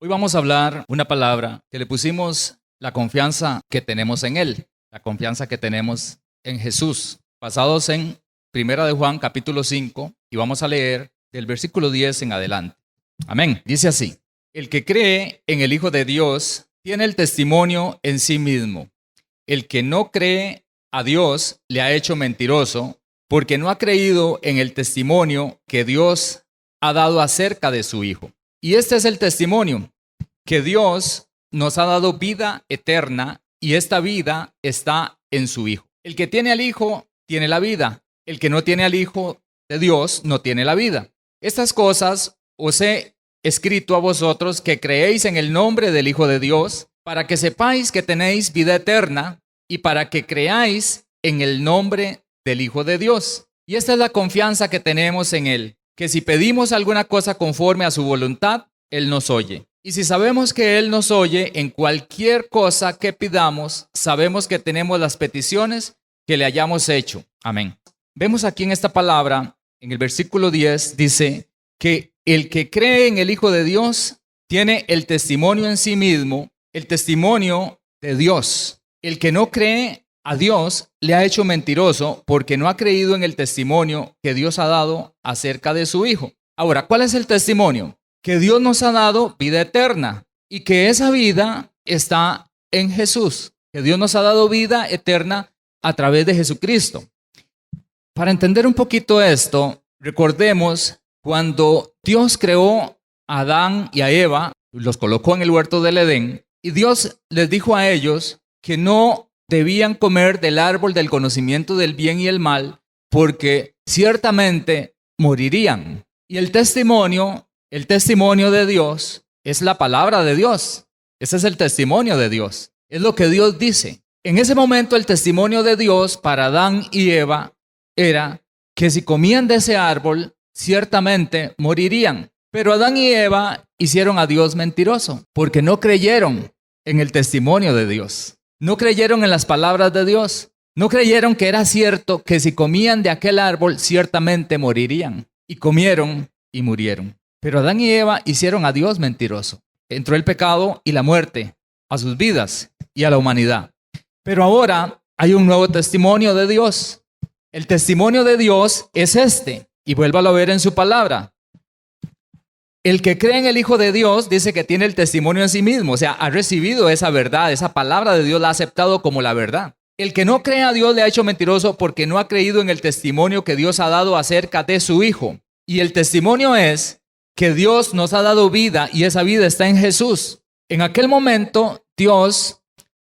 Hoy vamos a hablar una palabra que le pusimos la confianza que tenemos en Él, la confianza que tenemos en Jesús, basados en 1 de Juan capítulo 5 y vamos a leer del versículo 10 en adelante. Amén. Dice así: el que cree en el Hijo de Dios tiene el testimonio en sí mismo. El que no cree a Dios le ha hecho mentiroso, porque no ha creído en el testimonio que Dios ha dado acerca de su Hijo. Y este es el testimonio, que Dios nos ha dado vida eterna y esta vida está en su Hijo. El que tiene al Hijo tiene la vida. El que no tiene al Hijo de Dios no tiene la vida. Estas cosas os he escrito a vosotros que creéis en el nombre del Hijo de Dios, para que sepáis que tenéis vida eterna y para que creáis en el nombre del Hijo de Dios. Y esta es la confianza que tenemos en Él, que si pedimos alguna cosa conforme a su voluntad, Él nos oye. Y si sabemos que Él nos oye en cualquier cosa que pidamos, sabemos que tenemos las peticiones que le hayamos hecho. Amén. Vemos aquí en esta palabra, en el versículo 10, dice que el que cree en el Hijo de Dios tiene el testimonio en sí mismo, el testimonio de Dios. El que no cree a Dios le ha hecho mentiroso porque no ha creído en el testimonio que Dios ha dado acerca de su Hijo. Ahora, ¿cuál es el testimonio? Que Dios nos ha dado vida eterna y que esa vida está en Jesús. Que Dios nos ha dado vida eterna a través de Jesucristo. Para entender un poquito esto, recordemos cuando Dios creó a Adán y a Eva, los colocó en el huerto del Edén, y Dios les dijo a ellos que no debían comer del árbol del conocimiento del bien y el mal, porque ciertamente morirían. Y el testimonio de Dios es la palabra de Dios. Ese es el testimonio de Dios. Es lo que Dios dice. En ese momento el testimonio de Dios para Adán y Eva era que si comían de ese árbol, ciertamente morirían. Pero Adán y Eva hicieron a Dios mentiroso, porque no creyeron en el testimonio de Dios. No creyeron en las palabras de Dios. No creyeron que era cierto que si comían de aquel árbol, ciertamente morirían. Y comieron y murieron. Pero Adán y Eva hicieron a Dios mentiroso. Entró el pecado y la muerte a sus vidas y a la humanidad. Pero ahora hay un nuevo testimonio de Dios. El testimonio de Dios es este. Y vuélvalo a ver en su palabra. El que cree en el Hijo de Dios dice que tiene el testimonio en sí mismo, o sea, ha recibido esa verdad, esa palabra de Dios la ha aceptado como la verdad. El que no cree a Dios le ha hecho mentiroso porque no ha creído en el testimonio que Dios ha dado acerca de su Hijo. Y el testimonio es que Dios nos ha dado vida y esa vida está en Jesús. En aquel momento Dios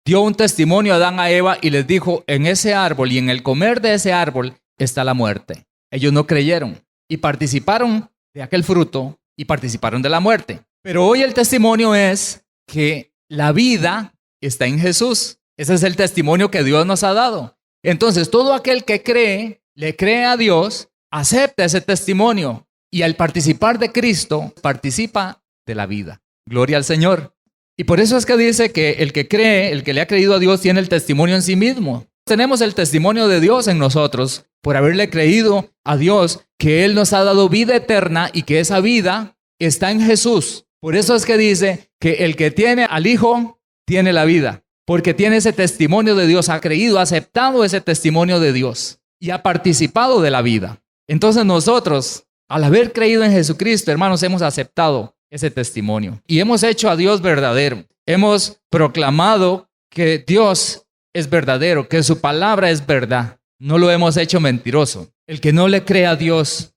dio un testimonio a Adán, a Eva y les dijo: en ese árbol y en el comer de ese árbol está la muerte. Ellos no creyeron y participaron de aquel fruto y participaron de la muerte. Pero hoy el testimonio es que la vida está en Jesús. Ese es el testimonio que Dios nos ha dado. Entonces, todo aquel que cree, le cree a Dios, acepta ese testimonio y al participar de Cristo, participa de la vida. Gloria al Señor. Y por eso es que dice que el que cree, el que le ha creído a Dios, tiene el testimonio en sí mismo. Tenemos el testimonio de Dios en nosotros por haberle creído a Dios que Él nos ha dado vida eterna y que esa vida está en Jesús. Por eso es que dice que el que tiene al Hijo tiene la vida, porque tiene ese testimonio de Dios, ha creído, ha aceptado ese testimonio de Dios y ha participado de la vida. Entonces nosotros, al haber creído en Jesucristo, hermanos, hemos aceptado ese testimonio y hemos hecho a Dios verdadero. Hemos proclamado que Dios es verdadero, que su palabra es verdad. No lo hemos hecho mentiroso. El que no le cree a Dios,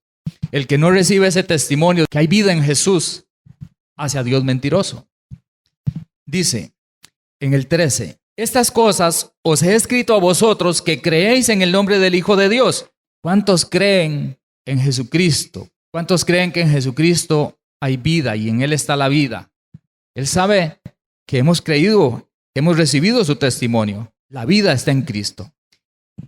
el que no recibe ese testimonio que hay vida en Jesús, hace a Dios mentiroso. Dice en el 13: estas cosas os he escrito a vosotros que creéis en el nombre del Hijo de Dios. ¿Cuántos creen en Jesucristo? ¿Cuántos creen que en Jesucristo hay vida y en Él está la vida? Él sabe que hemos creído, hemos recibido su testimonio. La vida está en Cristo.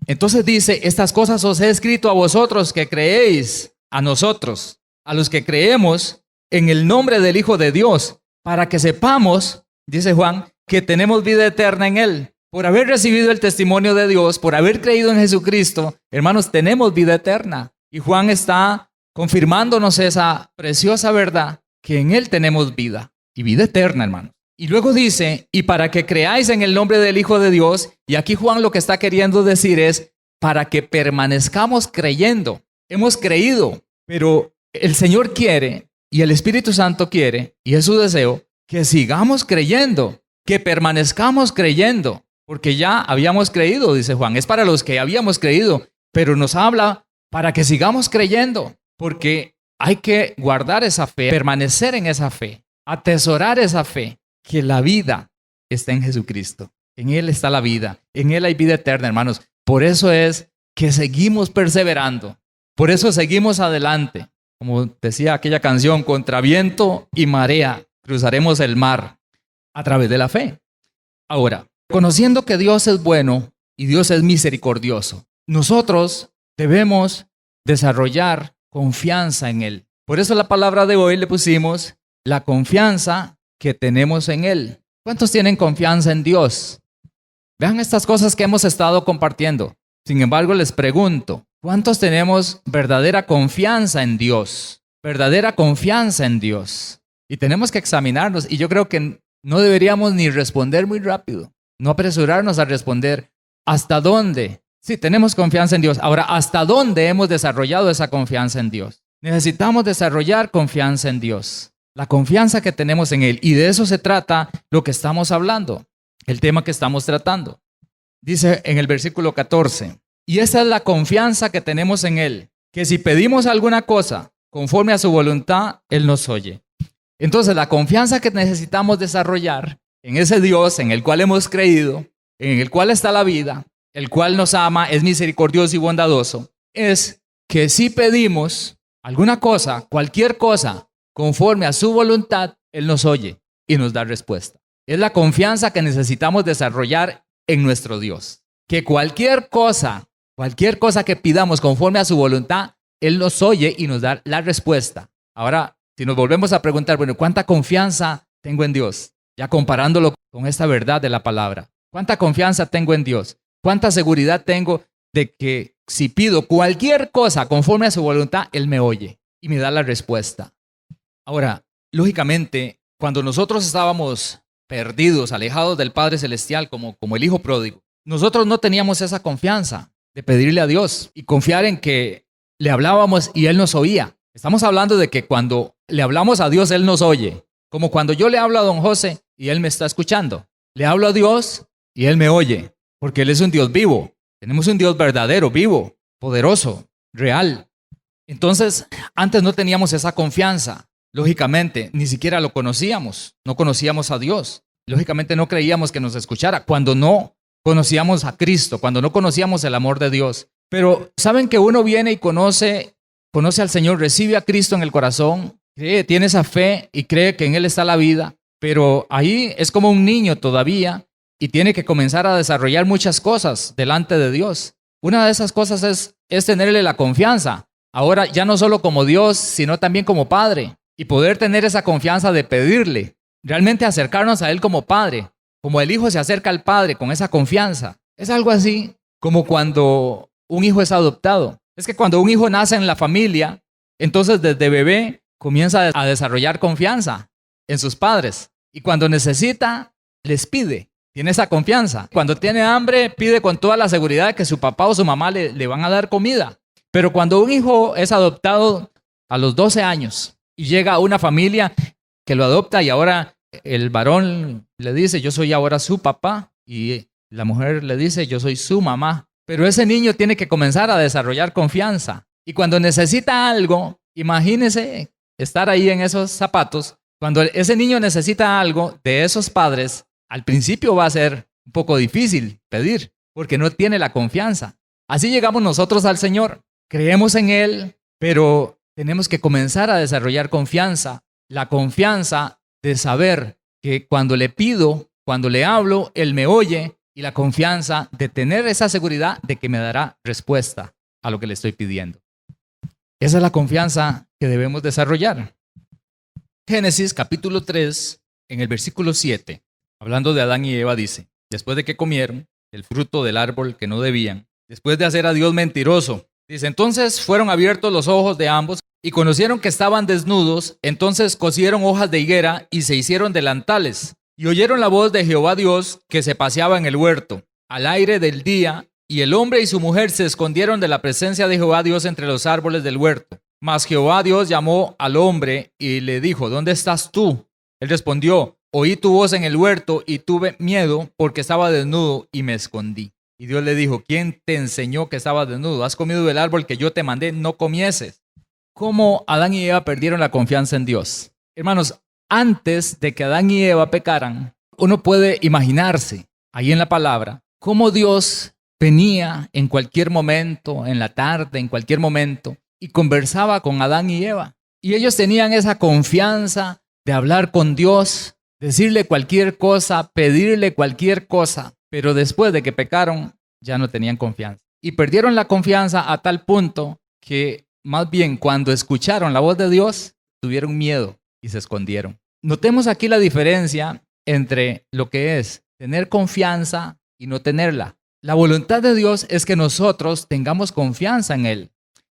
Entonces dice: estas cosas os he escrito a vosotros que creéis, a nosotros, a los que creemos en el nombre del Hijo de Dios, para que sepamos, dice Juan, que tenemos vida eterna en Él. Por haber recibido el testimonio de Dios, por haber creído en Jesucristo, hermanos, tenemos vida eterna. Y Juan está confirmándonos esa preciosa verdad, que en Él tenemos vida. y vida eterna, hermano. Y luego dice, y para que creáis en el nombre del Hijo de Dios, y aquí Juan lo que está queriendo decir es, para que permanezcamos creyendo. Hemos creído, pero el Señor quiere, y el Espíritu Santo quiere, y es su deseo, que sigamos creyendo, que permanezcamos creyendo, porque ya habíamos creído, dice Juan, es para los que habíamos creído, pero nos habla para que sigamos creyendo, porque hay que guardar esa fe, permanecer en esa fe, atesorar esa fe, que la vida está en Jesucristo. En Él está la vida, en Él hay vida eterna, hermanos. Por eso es que seguimos perseverando, por eso seguimos adelante. Como decía aquella canción, contra viento y marea, cruzaremos el mar a través de la fe. Ahora, conociendo que Dios es bueno y Dios es misericordioso, nosotros debemos desarrollar confianza en Él. Por eso la palabra de hoy le pusimos la confianza que tenemos en Él. ¿Cuántos tienen confianza en Dios? Vean estas cosas que hemos estado compartiendo. Sin embargo, les pregunto, ¿cuántos tenemos verdadera confianza en Dios? Verdadera confianza en Dios. Y tenemos que examinarnos. Y yo creo que no deberíamos ni responder muy rápido. No apresurarnos a responder. ¿Hasta dónde? Sí, tenemos confianza en Dios. Ahora, ¿hasta dónde hemos desarrollado esa confianza en Dios? Necesitamos desarrollar confianza en Dios. La confianza que tenemos en Él. Y de eso se trata lo que estamos hablando. El tema que estamos tratando. Dice en el versículo 14. Y esa es la confianza que tenemos en Él. Que si pedimos alguna cosa conforme a su voluntad, Él nos oye. Entonces, la confianza que necesitamos desarrollar en ese Dios en el cual hemos creído, en el cual está la vida, el cual nos ama, es misericordioso y bondadoso, es que si pedimos alguna cosa, cualquier cosa, conforme a su voluntad, Él nos oye y nos da respuesta. Es la confianza que necesitamos desarrollar en nuestro Dios. Que cualquier cosa que pidamos conforme a su voluntad, Él nos oye y nos da la respuesta. Ahora, si nos volvemos a preguntar, bueno, ¿cuánta confianza tengo en Dios? Ya comparándolo con esta verdad de la palabra. ¿Cuánta confianza tengo en Dios? ¿Cuánta seguridad tengo de que si pido cualquier cosa conforme a su voluntad, Él me oye y me da la respuesta? Ahora, lógicamente, cuando nosotros estábamos perdidos, alejados del Padre Celestial como el Hijo pródigo, nosotros no teníamos esa confianza de pedirle a Dios y confiar en que le hablábamos y Él nos oía. Estamos hablando de que cuando le hablamos a Dios, Él nos oye. Como cuando yo le hablo a don José y Él me está escuchando. Le hablo a Dios y Él me oye, porque Él es un Dios vivo. Tenemos un Dios verdadero, vivo, poderoso, real. Entonces, antes no teníamos esa confianza. Lógicamente, ni siquiera lo conocíamos. No conocíamos a Dios. Lógicamente no creíamos que nos escuchara cuando no conocíamos a Cristo, cuando no conocíamos el amor de Dios. Pero saben que uno viene y conoce al Señor, recibe a Cristo en el corazón, cree, tiene esa fe y cree que en Él está la vida, pero ahí es como un niño todavía y tiene que comenzar a desarrollar muchas cosas delante de Dios. Una de esas cosas es tenerle la confianza, ahora ya no solo como Dios, sino también como Padre, y poder tener esa confianza de pedirle, realmente acercarnos a Él como Padre, como el Hijo se acerca al Padre con esa confianza. Es algo así como cuando un hijo es adoptado. Es que cuando un hijo nace en la familia, entonces desde bebé comienza a desarrollar confianza en sus padres. Y cuando necesita, les pide. Tiene esa confianza. Cuando tiene hambre, pide con toda la seguridad de que su papá o su mamá le van a dar comida. Pero cuando un hijo es adoptado a los 12 años y llega a una familia que lo adopta y ahora el varón le dice, yo soy ahora su papá, y la mujer le dice, yo soy su mamá. Pero ese niño tiene que comenzar a desarrollar confianza. Y cuando necesita algo, imagínese estar ahí en esos zapatos. Cuando ese niño necesita algo de esos padres, al principio va a ser un poco difícil pedir, porque no tiene la confianza. Así llegamos nosotros al Señor. Creemos en Él, pero tenemos que comenzar a desarrollar confianza. La confianza de saber que cuando le pido, cuando le hablo, Él me oye. Y la confianza de tener esa seguridad de que me dará respuesta a lo que le estoy pidiendo. Esa es la confianza que debemos desarrollar. Génesis capítulo 3, en el versículo 7, hablando de Adán y Eva, dice, después de que comieron el fruto del árbol que no debían, después de hacer a Dios mentiroso, dice, entonces fueron abiertos los ojos de ambos y conocieron que estaban desnudos, entonces cosieron hojas de higuera y se hicieron delantales. Y oyeron la voz de Jehová Dios que se paseaba en el huerto, al aire del día, y el hombre y su mujer se escondieron de la presencia de Jehová Dios entre los árboles del huerto. Mas Jehová Dios llamó al hombre y le dijo, ¿dónde estás tú? Él respondió, oí tu voz en el huerto y tuve miedo porque estaba desnudo y me escondí. Y Dios le dijo, ¿quién te enseñó que estabas desnudo? ¿Has comido del árbol que yo te mandé? No comieses. ¿Cómo Adán y Eva perdieron la confianza en Dios? Hermanos, antes de que Adán y Eva pecaran, uno puede imaginarse ahí en la palabra cómo Dios venía en cualquier momento, en la tarde, en cualquier momento, y conversaba con Adán y Eva. Y ellos tenían esa confianza de hablar con Dios, decirle cualquier cosa, pedirle cualquier cosa. Pero después de que pecaron, ya no tenían confianza. Y perdieron la confianza a tal punto que más bien cuando escucharon la voz de Dios, tuvieron miedo y se escondieron. Notemos aquí la diferencia entre lo que es tener confianza y no tenerla. La voluntad de Dios es que nosotros tengamos confianza en Él,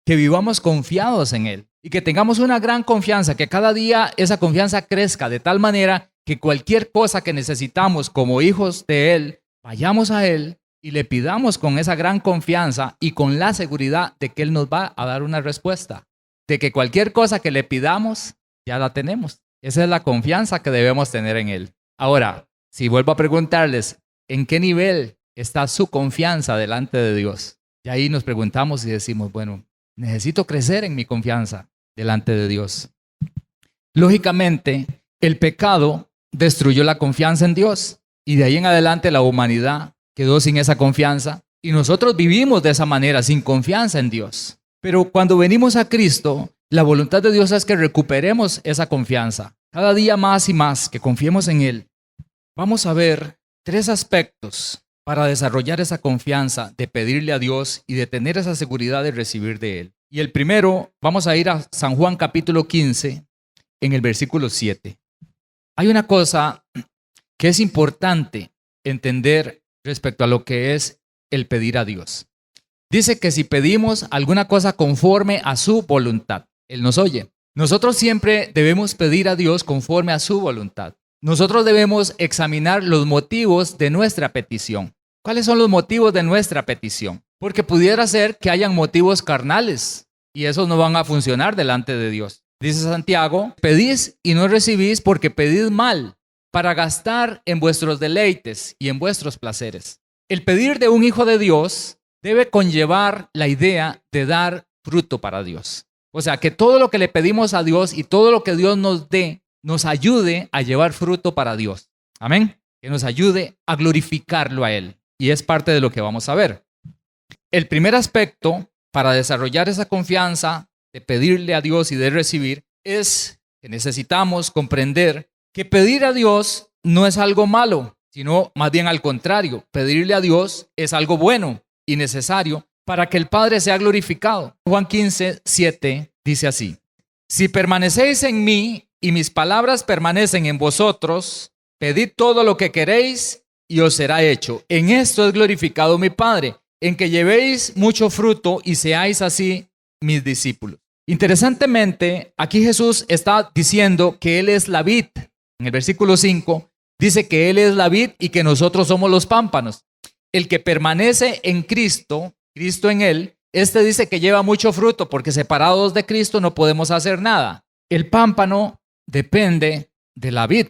que vivamos confiados en Él y que tengamos una gran confianza, que cada día esa confianza crezca de tal manera que cualquier cosa que necesitamos como hijos de Él, vayamos a Él y le pidamos con esa gran confianza y con la seguridad de que Él nos va a dar una respuesta, de que cualquier cosa que le pidamos, ya la tenemos. Esa es la confianza que debemos tener en Él. Ahora, si vuelvo a preguntarles, ¿en qué nivel está su confianza delante de Dios? Y ahí nos preguntamos y decimos, bueno, necesito crecer en mi confianza delante de Dios. Lógicamente, el pecado destruyó la confianza en Dios y de ahí en adelante la humanidad quedó sin esa confianza y nosotros vivimos de esa manera, sin confianza en Dios. Pero cuando venimos a Cristo, la voluntad de Dios es que recuperemos esa confianza. Cada día más y más que confiemos en Él. Vamos a ver 3 aspectos para desarrollar esa confianza de pedirle a Dios y de tener esa seguridad de recibir de Él. Y el primero, vamos a ir a San Juan capítulo 15, en el versículo 7. Hay una cosa que es importante entender respecto a lo que es el pedir a Dios. Dice que si pedimos alguna cosa conforme a su voluntad, Él nos oye. Nosotros siempre debemos pedir a Dios conforme a su voluntad. Nosotros debemos examinar los motivos de nuestra petición. ¿Cuáles son los motivos de nuestra petición? Porque pudiera ser que hayan motivos carnales y esos no van a funcionar delante de Dios. Dice Santiago, pedís y no recibís porque pedís mal, para gastar en vuestros deleites y en vuestros placeres. El pedir de un hijo de Dios debe conllevar la idea de dar fruto para Dios. O sea, que todo lo que le pedimos a Dios y todo lo que Dios nos dé, nos ayude a llevar fruto para Dios. Amén. Que nos ayude a glorificarlo a Él. Y es parte de lo que vamos a ver. El primer aspecto para desarrollar esa confianza de pedirle a Dios y de recibir es que necesitamos comprender que pedir a Dios no es algo malo, sino más bien al contrario. Pedirle a Dios es algo bueno y necesario para que el Padre sea glorificado. Juan 15, 7 dice así: si permanecéis en mí y mis palabras permanecen en vosotros, pedid todo lo que queréis y os será hecho. En esto es glorificado mi Padre, en que llevéis mucho fruto y seáis así mis discípulos. Interesantemente, aquí Jesús está diciendo que Él es la vid. En el versículo 5 dice que Él es la vid y que nosotros somos los pámpanos. El que permanece en Cristo, Cristo en Él, este dice que lleva mucho fruto porque separados de Cristo no podemos hacer nada. El pámpano depende de la vid,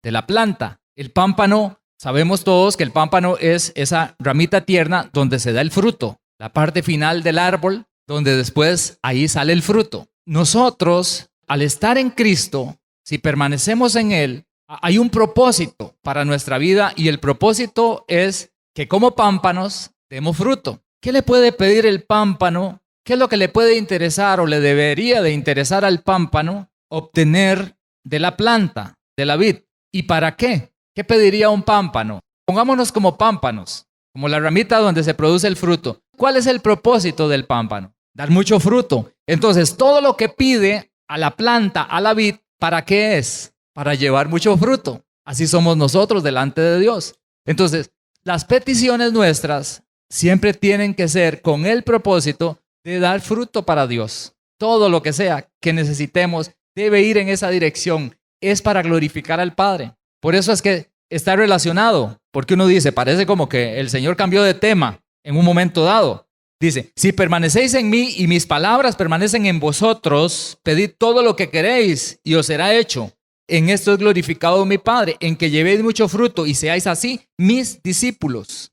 de la planta. El pámpano, sabemos todos que el pámpano es esa ramita tierna donde se da el fruto, la parte final del árbol, donde después ahí sale el fruto. Nosotros, al estar en Cristo, si permanecemos en Él, hay un propósito para nuestra vida y el propósito es que como pámpanos demos fruto. ¿Qué le puede pedir el pámpano? ¿Qué es lo que le puede interesar o le debería de interesar al pámpano? Obtener de la planta, de la vid. ¿Y para qué? ¿Qué pediría un pámpano? Pongámonos como pámpanos, como la ramita donde se produce el fruto. ¿Cuál es el propósito del pámpano? Dar mucho fruto. Entonces, todo lo que pide a la planta, a la vid, ¿para qué es? Para llevar mucho fruto. Así somos nosotros delante de Dios. Entonces, las peticiones nuestras siempre tienen que ser con el propósito de dar fruto para Dios. todo lo que sea que necesitemos debe ir en esa dirección. Es para glorificar al Padre. Por eso es que está relacionado, porque uno dice, parece como que el Señor cambió de tema en un momento dado. Dice, si permanecéis en mí y mis palabras permanecen en vosotros, pedid todo lo que queréis y os será hecho. En esto es glorificado mi Padre, en que llevéis mucho fruto y seáis así mis discípulos.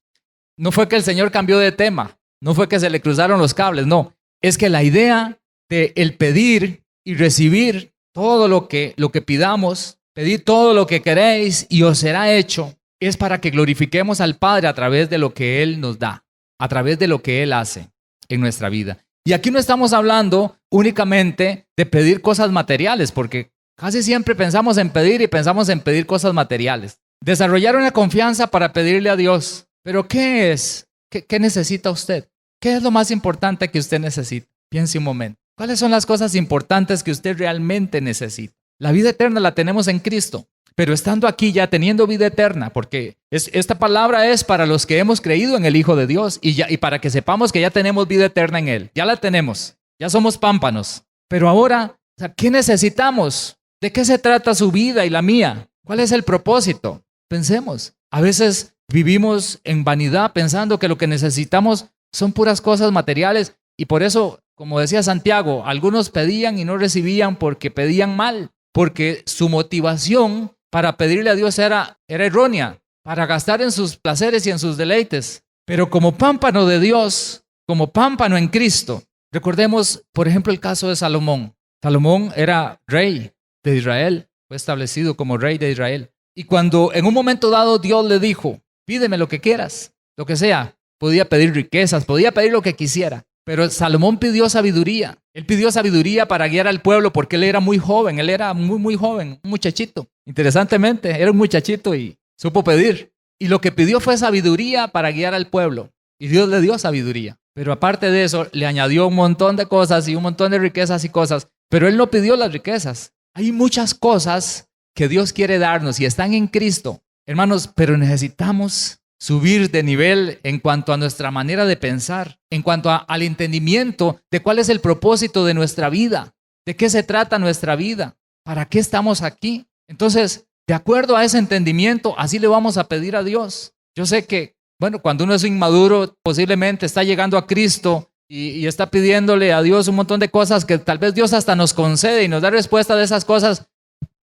No fue que el Señor cambió de tema, no fue que se le cruzaron los cables, no. Es que la idea de el pedir y recibir todo lo que pidamos, pedid todo lo que queréis y os será hecho, es para que glorifiquemos al Padre a través de lo que Él nos da, a través de lo que Él hace en nuestra vida. Y aquí no estamos hablando únicamente de pedir cosas materiales, porque casi siempre pensamos en pedir y pensamos en pedir cosas materiales. Desarrollar una confianza para pedirle a Dios. Pero ¿qué es? ¿Qué necesita usted? ¿Qué es lo más importante que usted necesita? Piense un momento. ¿Cuáles son las cosas importantes que usted realmente necesita? La vida eterna la tenemos en Cristo, pero estando aquí ya teniendo vida eterna, porque esta palabra es para los que hemos creído en el Hijo de Dios y para que sepamos que ya tenemos vida eterna en Él. Ya la tenemos, ya somos pámpanos. Pero ahora, ¿qué necesitamos? ¿De qué se trata su vida y la mía? ¿Cuál es el propósito? Pensemos. A veces vivimos en vanidad pensando que lo que necesitamos son puras cosas materiales y por eso, como decía Santiago, algunos pedían y no recibían porque pedían mal, porque su motivación para pedirle a Dios era errónea, para gastar en sus placeres y en sus deleites. Pero como pámpano de Dios, como pámpano en Cristo, recordemos, por ejemplo, el caso de Salomón. Salomón era rey de Israel, fue establecido como rey de Israel. Y cuando en un momento dado Dios le dijo, pídeme lo que quieras, lo que sea, podía pedir riquezas, podía pedir lo que quisiera. Pero Salomón pidió sabiduría. Él pidió sabiduría para guiar al pueblo porque él era muy joven, él era muy joven, un muchachito. Interesantemente, era un muchachito y supo pedir. Y lo que pidió fue sabiduría para guiar al pueblo. Y Dios le dio sabiduría. Pero aparte de eso, le añadió un montón de cosas y un montón de riquezas y cosas. Pero él no pidió las riquezas. Hay muchas cosas que Dios quiere darnos y están en Cristo. Hermanos, pero necesitamos subir de nivel en cuanto a nuestra manera de pensar, en cuanto al entendimiento de cuál es el propósito de nuestra vida, de qué se trata nuestra vida, para qué estamos aquí. Entonces, de acuerdo a ese entendimiento, así le vamos a pedir a Dios. Yo sé que, bueno, cuando uno es inmaduro, posiblemente está llegando a Cristo y está pidiéndole a Dios un montón de cosas que tal vez Dios hasta nos concede y nos da respuesta de esas cosas,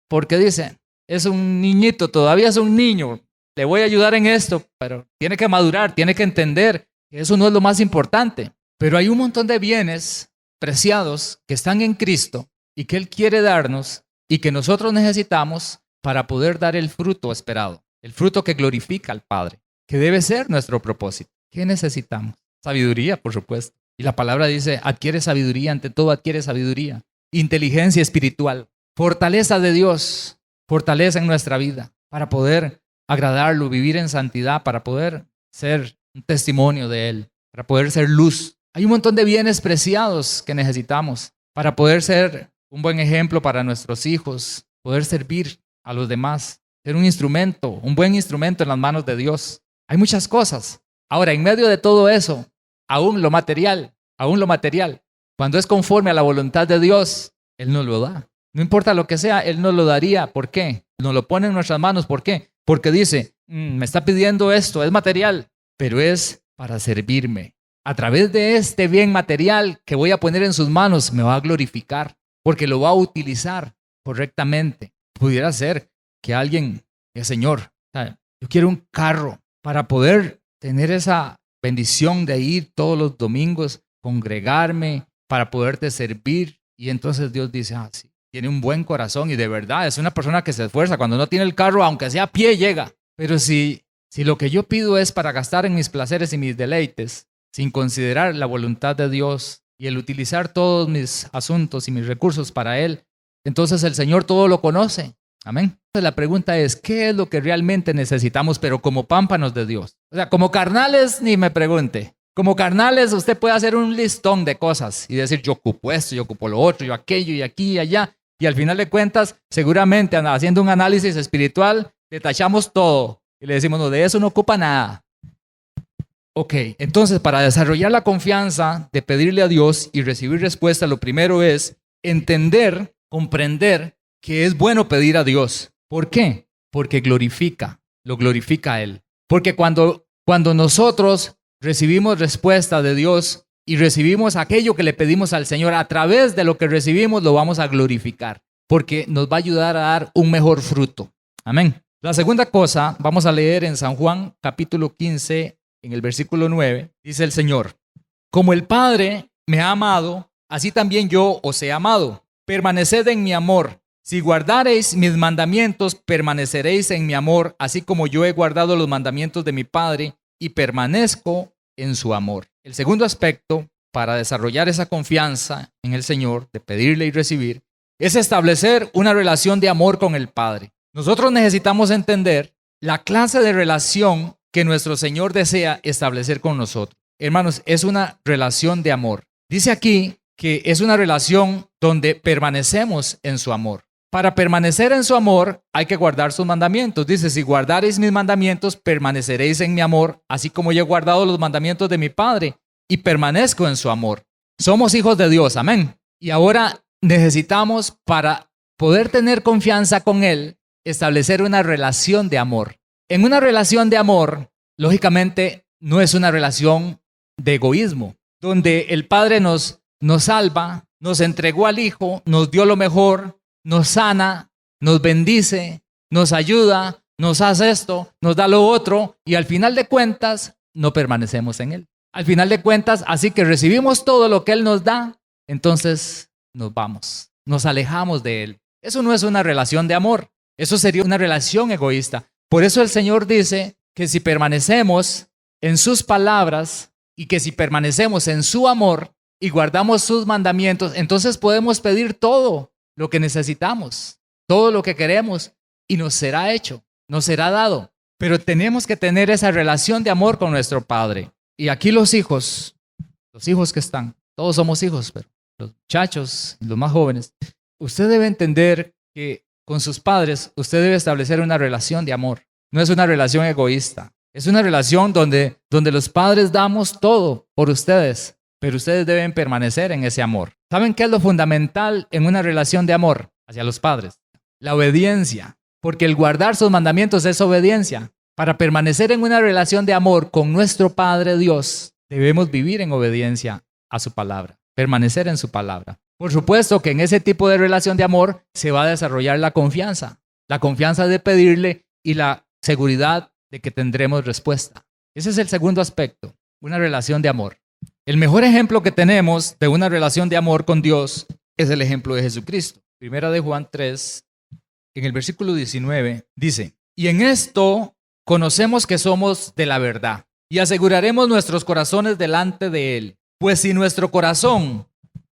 porque dice, es un niñito, todavía es un niño. Le voy a ayudar en esto, pero tiene que madurar, tiene que entender que eso no es lo más importante. Pero hay un montón de bienes preciados que están en Cristo y que Él quiere darnos y que nosotros necesitamos para poder dar el fruto esperado, el fruto que glorifica al Padre, que debe ser nuestro propósito. ¿Qué necesitamos? Sabiduría, por supuesto. Y la palabra dice, adquiere sabiduría, ante todo adquiere sabiduría. Inteligencia espiritual, fortaleza de Dios, fortaleza en nuestra vida para poder agradarlo, vivir en santidad, para poder ser un testimonio de Él, para poder ser luz. Hay un montón de bienes preciados que necesitamos para poder ser un buen ejemplo para nuestros hijos, poder servir a los demás, ser un instrumento, un buen instrumento en las manos de Dios. Hay muchas cosas. Ahora, en medio de todo eso, aún lo material, cuando es conforme a la voluntad de Dios, Él nos lo da. No importa lo que sea, Él nos lo daría. ¿Por qué? Nos lo pone en nuestras manos. ¿Por qué? Porque dice, me está pidiendo esto, es material, pero es para servirme. A través de este bien material que voy a poner en sus manos, me va a glorificar, porque lo va a utilizar correctamente. Pudiera ser que alguien, Señor, yo quiero un carro para poder tener esa bendición de ir todos los domingos, congregarme, para poderte servir. Y entonces Dios dice, sí. Tiene un buen corazón y de verdad es una persona que se esfuerza. Cuando no tiene el carro, aunque sea a pie, llega. Pero si lo que yo pido es para gastar en mis placeres y mis deleites, sin considerar la voluntad de Dios y el utilizar todos mis asuntos y mis recursos para Él, entonces el Señor todo lo conoce. Amén. Entonces la pregunta es, ¿qué es lo que realmente necesitamos, pero como pámpanos de Dios? O sea, como carnales, ni me pregunte. Como carnales, usted puede hacer un listón de cosas y decir, yo ocupo esto, yo ocupo lo otro, yo aquello y aquí y allá. Y al final de cuentas, seguramente haciendo un análisis espiritual, le tachamos todo y le decimos, no, de eso no ocupa nada. Ok, entonces para desarrollar la confianza de pedirle a Dios y recibir respuesta, lo primero es entender, comprender que es bueno pedir a Dios. ¿Por qué? Porque lo glorifica a Él. Porque cuando nosotros recibimos respuesta de Dios y recibimos aquello que le pedimos al Señor, a través de lo que recibimos lo vamos a glorificar, porque nos va a ayudar a dar un mejor fruto. Amén. La segunda cosa, vamos a leer en San Juan capítulo 15, en el versículo 9, dice el Señor: como el Padre me ha amado, así también yo os he amado. Permaneced en mi amor. Si guardareis mis mandamientos, permaneceréis en mi amor, así como yo he guardado los mandamientos de mi Padre y permanezco en su amor. El segundo aspecto para desarrollar esa confianza en el Señor, de pedirle y recibir, es establecer una relación de amor con el Padre. Nosotros necesitamos entender la clase de relación que nuestro Señor desea establecer con nosotros. Hermanos, es una relación de amor. Dice aquí que es una relación donde permanecemos en su amor. Para permanecer en su amor hay que guardar sus mandamientos. Dice: si guardareis mis mandamientos, permaneceréis en mi amor, así como yo he guardado los mandamientos de mi Padre y permanezco en su amor. Somos hijos de Dios, amén. Y ahora necesitamos, para poder tener confianza con Él, establecer una relación de amor. En una relación de amor, lógicamente, no es una relación de egoísmo, donde el Padre nos salva, nos entregó al Hijo, nos dio lo mejor, nos sana, nos bendice, nos ayuda, nos hace esto, nos da lo otro, y al final de cuentas no permanecemos en Él. Al final de cuentas, así que recibimos todo lo que Él nos da, entonces nos vamos, nos alejamos de Él. Eso no es una relación de amor, eso sería una relación egoísta. Por eso el Señor dice que si permanecemos en sus palabras y que si permanecemos en su amor y guardamos sus mandamientos, entonces podemos pedir todo lo que necesitamos, todo lo que queremos, y nos será hecho, nos será dado. Pero tenemos que tener esa relación de amor con nuestro Padre. Y aquí los hijos que están, todos somos hijos, pero los muchachos, los más jóvenes, usted debe entender que con sus padres usted debe establecer una relación de amor. No es una relación egoísta, es una relación donde los padres damos todo por ustedes, pero ustedes deben permanecer en ese amor. ¿Saben qué es lo fundamental en una relación de amor hacia los padres? La obediencia, porque el guardar sus mandamientos es obediencia. Para permanecer en una relación de amor con nuestro Padre Dios, debemos vivir en obediencia a su palabra, permanecer en su palabra. Por supuesto que en ese tipo de relación de amor se va a desarrollar la confianza de pedirle y la seguridad de que tendremos respuesta. Ese es el segundo aspecto, una relación de amor. El mejor ejemplo que tenemos de una relación de amor con Dios es el ejemplo de Jesucristo. Primera de Juan 3, en el versículo 19, dice: y en esto conocemos que somos de la verdad y aseguraremos nuestros corazones delante de Él. Pues si nuestro corazón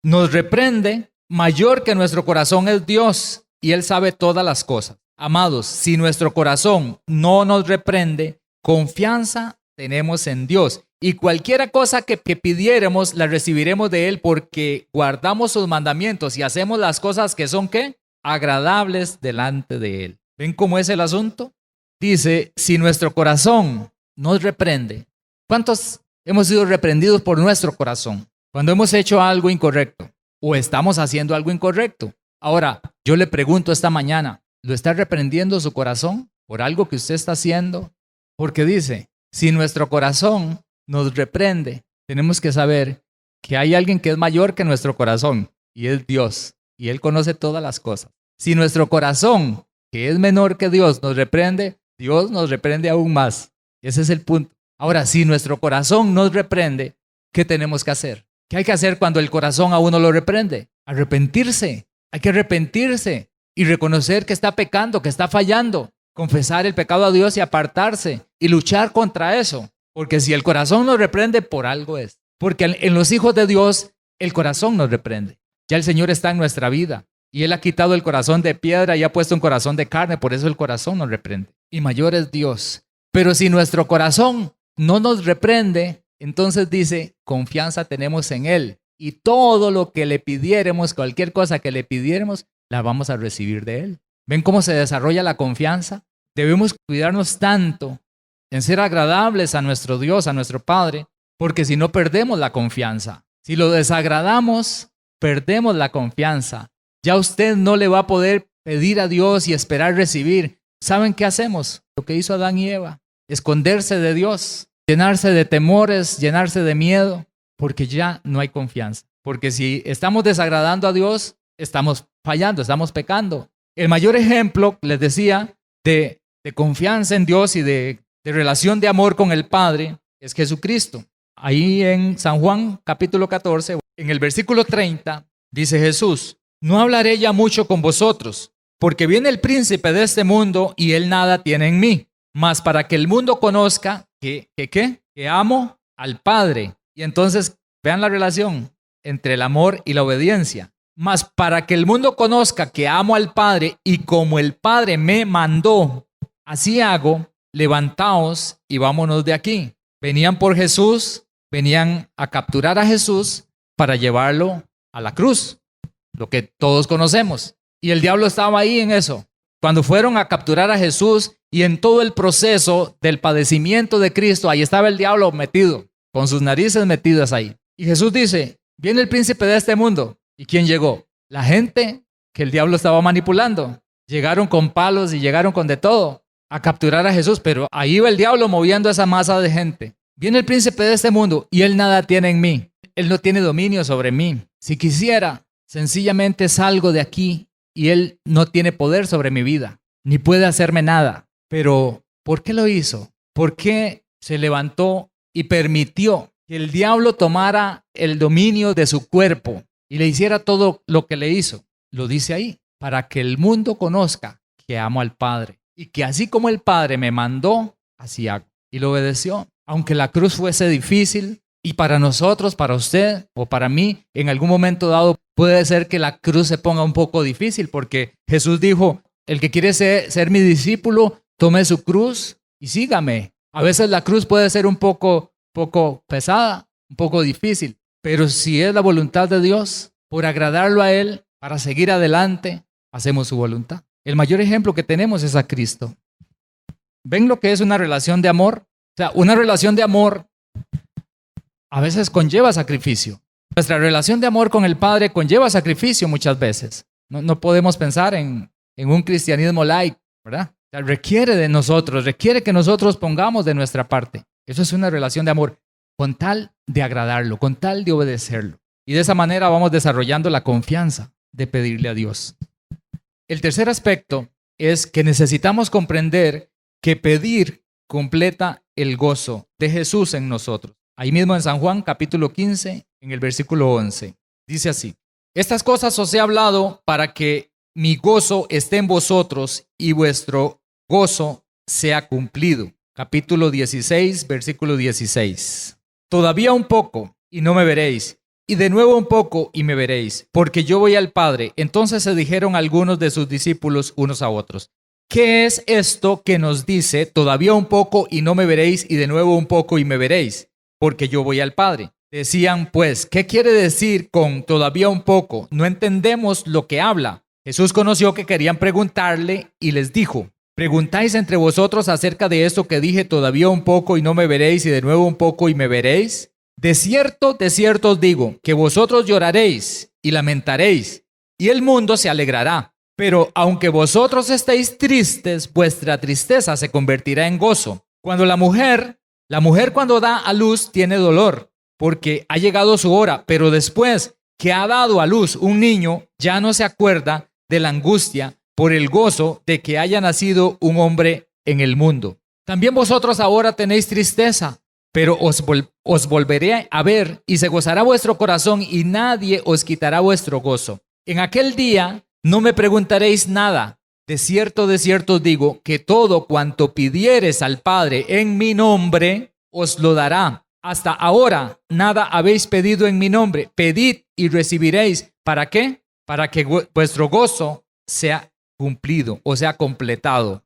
nos reprende, mayor que nuestro corazón es Dios, y Él sabe todas las cosas. Amados, si nuestro corazón no nos reprende, confianza tenemos en Dios. Y cualquier cosa que pidiéramos, la recibiremos de Él, porque guardamos sus mandamientos y hacemos las cosas que son, ¿qué? Agradables delante de Él. ¿Ven cómo es el asunto? Dice: si nuestro corazón nos reprende. ¿Cuántos hemos sido reprendidos por nuestro corazón cuando hemos hecho algo incorrecto o estamos haciendo algo incorrecto? Ahora, yo le pregunto esta mañana, ¿lo está reprendiendo su corazón por algo que usted está haciendo? Porque dice: si nuestro corazón nos reprende, tenemos que saber que hay alguien que es mayor que nuestro corazón, y es Dios, y Él conoce todas las cosas. Si nuestro corazón, que es menor que Dios, nos reprende, Dios nos reprende aún más. Ese es el punto. Ahora, si nuestro corazón nos reprende, ¿qué tenemos que hacer? ¿Qué hay que hacer cuando el corazón a uno lo reprende? Arrepentirse. Hay que arrepentirse y reconocer que está pecando, que está fallando. Confesar el pecado a Dios y apartarse y luchar contra eso. Porque si el corazón nos reprende, por algo es. Porque en los hijos de Dios, el corazón nos reprende. Ya el Señor está en nuestra vida. Y Él ha quitado el corazón de piedra y ha puesto un corazón de carne, por eso el corazón nos reprende. Y mayor es Dios. Pero si nuestro corazón no nos reprende, entonces dice: confianza tenemos en Él. Y todo lo que le pidiéramos, cualquier cosa que le pidiéramos, la vamos a recibir de Él. ¿Ven cómo se desarrolla la confianza? Debemos cuidarnos tanto en ser agradables a nuestro Dios, a nuestro Padre, porque si no perdemos la confianza. Si lo desagradamos, perdemos la confianza. Ya usted no le va a poder pedir a Dios y esperar recibir. ¿Saben qué hacemos? Lo que hizo Adán y Eva, esconderse de Dios, llenarse de temores, llenarse de miedo, porque ya no hay confianza. Porque si estamos desagradando a Dios, estamos fallando, estamos pecando. El mayor ejemplo, les decía, de confianza en Dios y de relación de amor con el Padre es Jesucristo. Ahí en San Juan capítulo 14, en el versículo 30, dice Jesús: no hablaré ya mucho con vosotros, porque viene el príncipe de este mundo y él nada tiene en mí. Mas para que el mundo conozca que amo al Padre. Y entonces vean la relación entre el amor y la obediencia. Mas para que el mundo conozca que amo al Padre y como el Padre me mandó, así hago, levantaos y vámonos de aquí. Venían por Jesús, venían a capturar a Jesús para llevarlo a la cruz, lo que todos conocemos. Y el diablo estaba ahí en eso. Cuando fueron a capturar a Jesús y en todo el proceso del padecimiento de Cristo, ahí estaba el diablo metido, con sus narices metidas ahí. Y Jesús dice: viene el príncipe de este mundo. ¿Y quién llegó? La gente que el diablo estaba manipulando. Llegaron con palos y llegaron con de todo a capturar a Jesús, pero ahí iba el diablo moviendo esa masa de gente. Viene el príncipe de este mundo y él nada tiene en mí. Él no tiene dominio sobre mí. Si quisiera, sencillamente salgo de aquí y él no tiene poder sobre mi vida, ni puede hacerme nada. Pero, ¿por qué lo hizo? ¿Por qué se levantó y permitió que el diablo tomara el dominio de su cuerpo y le hiciera todo lo que le hizo? Lo dice ahí: para que el mundo conozca que amo al Padre y que así como el Padre me mandó, así hago. Y lo obedeció. Aunque la cruz fuese difícil, y para nosotros, para usted o para mí, en algún momento dado puede ser que la cruz se ponga un poco difícil, porque Jesús dijo: el que quiere ser mi discípulo, tome su cruz y sígame. A veces la cruz puede ser un poco pesada, un poco difícil, pero si es la voluntad de Dios, por agradarlo a Él, para seguir adelante, hacemos su voluntad. El mayor ejemplo que tenemos es a Cristo. ¿Ven lo que es una relación de amor? O sea, una relación de amor a veces conlleva sacrificio. Nuestra relación de amor con el Padre conlleva sacrificio muchas veces. No podemos pensar en un cristianismo light, ¿verdad? O sea, requiere de nosotros, requiere que nosotros pongamos de nuestra parte. Eso es una relación de amor, con tal de agradarlo, con tal de obedecerlo. Y de esa manera vamos desarrollando la confianza de pedirle a Dios. El tercer aspecto es que necesitamos comprender que pedir completa el gozo de Jesús en nosotros. Ahí mismo en San Juan capítulo 15, en el versículo 11, dice así: estas cosas os he hablado para que mi gozo esté en vosotros y vuestro gozo sea cumplido. Capítulo 16, versículo 16. Todavía un poco y no me veréis, y de nuevo un poco y me veréis, porque yo voy al Padre. Entonces se dijeron algunos de sus discípulos unos a otros: ¿qué es esto que nos dice, todavía un poco y no me veréis, y de nuevo un poco y me veréis? Porque yo voy al Padre. Decían pues: ¿qué quiere decir con todavía un poco? No entendemos lo que habla. Jesús conoció que querían preguntarle y les dijo: ¿preguntáis entre vosotros acerca de esto que dije, todavía un poco y no me veréis, y de nuevo un poco y me veréis? De cierto os digo, que vosotros lloraréis y lamentaréis, y el mundo se alegrará. Pero aunque vosotros estéis tristes, vuestra tristeza se convertirá en gozo. Cuando la mujer cuando da a luz tiene dolor, porque ha llegado su hora, pero después que ha dado a luz un niño, ya no se acuerda de la angustia por el gozo de que haya nacido un hombre en el mundo. También vosotros ahora tenéis tristeza, pero os volveré a ver y se gozará vuestro corazón y nadie os quitará vuestro gozo. En aquel día no me preguntaréis nada. De cierto os digo que todo cuanto pidiereis al Padre en mi nombre, os lo dará. Hasta ahora nada habéis pedido en mi nombre. Pedid y recibiréis. ¿Para qué? Para que vuestro gozo sea cumplido o sea completado.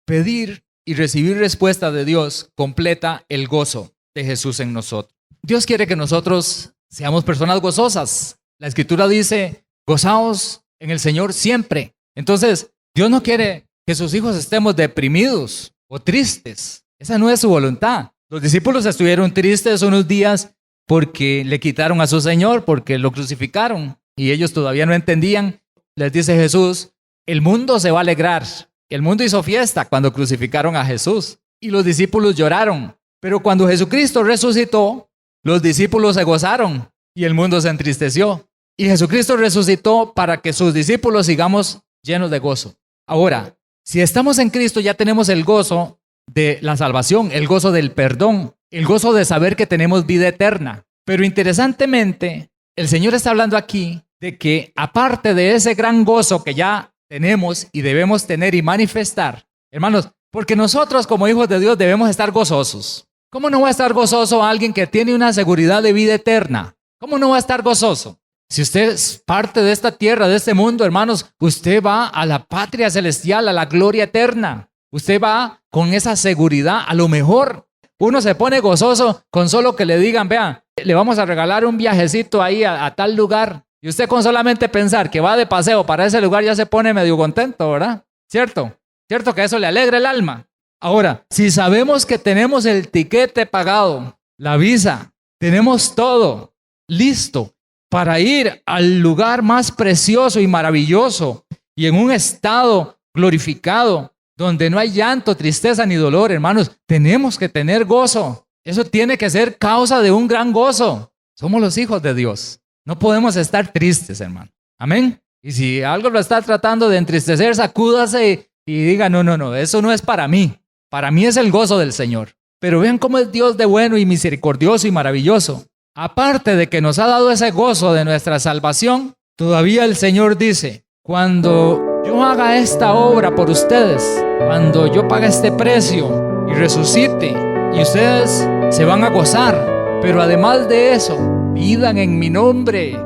Pedir y recibir respuesta de Dios completa el gozo de Jesús en nosotros. Dios quiere que nosotros seamos personas gozosas. La Escritura dice: gozaos en el Señor siempre. Entonces, Dios no quiere que sus hijos estemos deprimidos o tristes. Esa no es su voluntad. Los discípulos estuvieron tristes unos días porque le quitaron a su Señor, porque lo crucificaron. Y ellos todavía no entendían. Les dice Jesús, el mundo se va a alegrar. El mundo hizo fiesta cuando crucificaron a Jesús. Y los discípulos lloraron. Pero cuando Jesucristo resucitó, los discípulos se gozaron y el mundo se entristeció. Y Jesucristo resucitó para que sus discípulos sigamos llenos de gozo. Ahora, si estamos en Cristo, ya tenemos el gozo de la salvación, el gozo del perdón, el gozo de saber que tenemos vida eterna. Pero interesantemente, el Señor está hablando aquí de que aparte de ese gran gozo que ya tenemos y debemos tener y manifestar, hermanos, porque nosotros como hijos de Dios debemos estar gozosos. ¿Cómo no va a estar gozoso alguien que tiene una seguridad de vida eterna? ¿Cómo no va a estar gozoso? Si usted es parte de esta tierra, de este mundo, hermanos, usted va a la patria celestial, a la gloria eterna. Usted va con esa seguridad. A lo mejor uno se pone gozoso con solo que le digan, vean, le vamos a regalar un viajecito ahí a tal lugar. Y usted con solamente pensar que va de paseo para ese lugar ya se pone medio contento, ¿verdad? ¿Cierto? ¿Cierto que eso le alegra el alma? Ahora, si sabemos que tenemos el tiquete pagado, la visa, tenemos todo listo para ir al lugar más precioso y maravilloso y en un estado glorificado, donde no hay llanto, tristeza ni dolor, hermanos, tenemos que tener gozo. Eso tiene que ser causa de un gran gozo. Somos los hijos de Dios. No podemos estar tristes, hermano. Amén. Y si algo lo está tratando de entristecer, sacúdase y diga, no, eso no es para mí. Para mí es el gozo del Señor. Pero vean cómo es Dios de bueno y misericordioso y maravilloso. Aparte de que nos ha dado ese gozo de nuestra salvación, todavía el Señor dice, cuando yo haga esta obra por ustedes, cuando yo pague este precio y resucite, y ustedes se van a gozar, pero además de eso, pidan en mi nombre,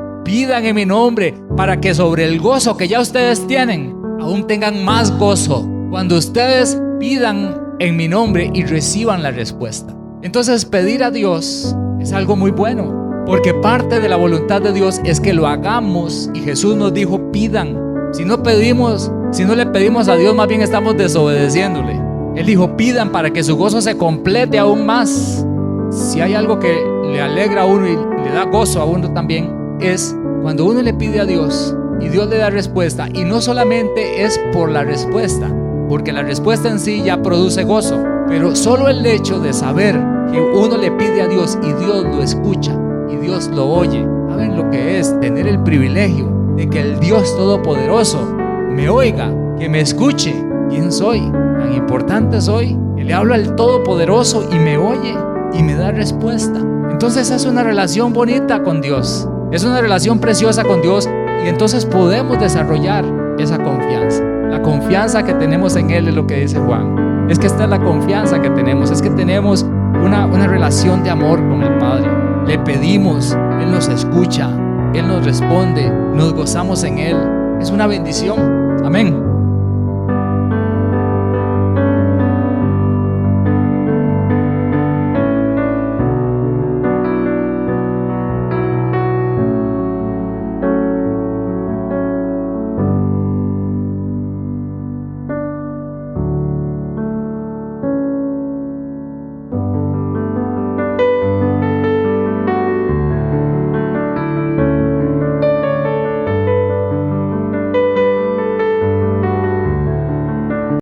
para que sobre el gozo que ya ustedes tienen, aún tengan más gozo, cuando ustedes pidan en mi nombre y reciban la respuesta. Entonces pedir a Dios es algo muy bueno, porque parte de la voluntad de Dios es que lo hagamos, y Jesús nos dijo, pidan. Si no le pedimos a Dios, más bien estamos desobedeciéndole. Él dijo, pidan para que su gozo se complete aún más. Si hay algo que le alegra a uno y le da gozo a uno también, es cuando uno le pide a Dios y Dios le da respuesta. Y no solamente es por la respuesta, porque la respuesta en sí ya produce gozo, pero solo el hecho de saber que uno le pide a Dios y Dios lo escucha y Dios lo oye. ¿Saben lo que es tener el privilegio de que el Dios Todopoderoso me oiga, que me escuche? ¿Quién soy? Tan importante soy, que le hablo al Todopoderoso y me oye y me da respuesta. Entonces es una relación bonita con Dios, es una relación preciosa con Dios, y entonces podemos desarrollar esa confianza. La confianza que tenemos en Él es lo que dice Juan. Es que esta es la confianza que tenemos, es que tenemos una relación de amor con el Padre. Le pedimos, Él nos escucha, Él nos responde, nos gozamos en Él. Es una bendición. Amén.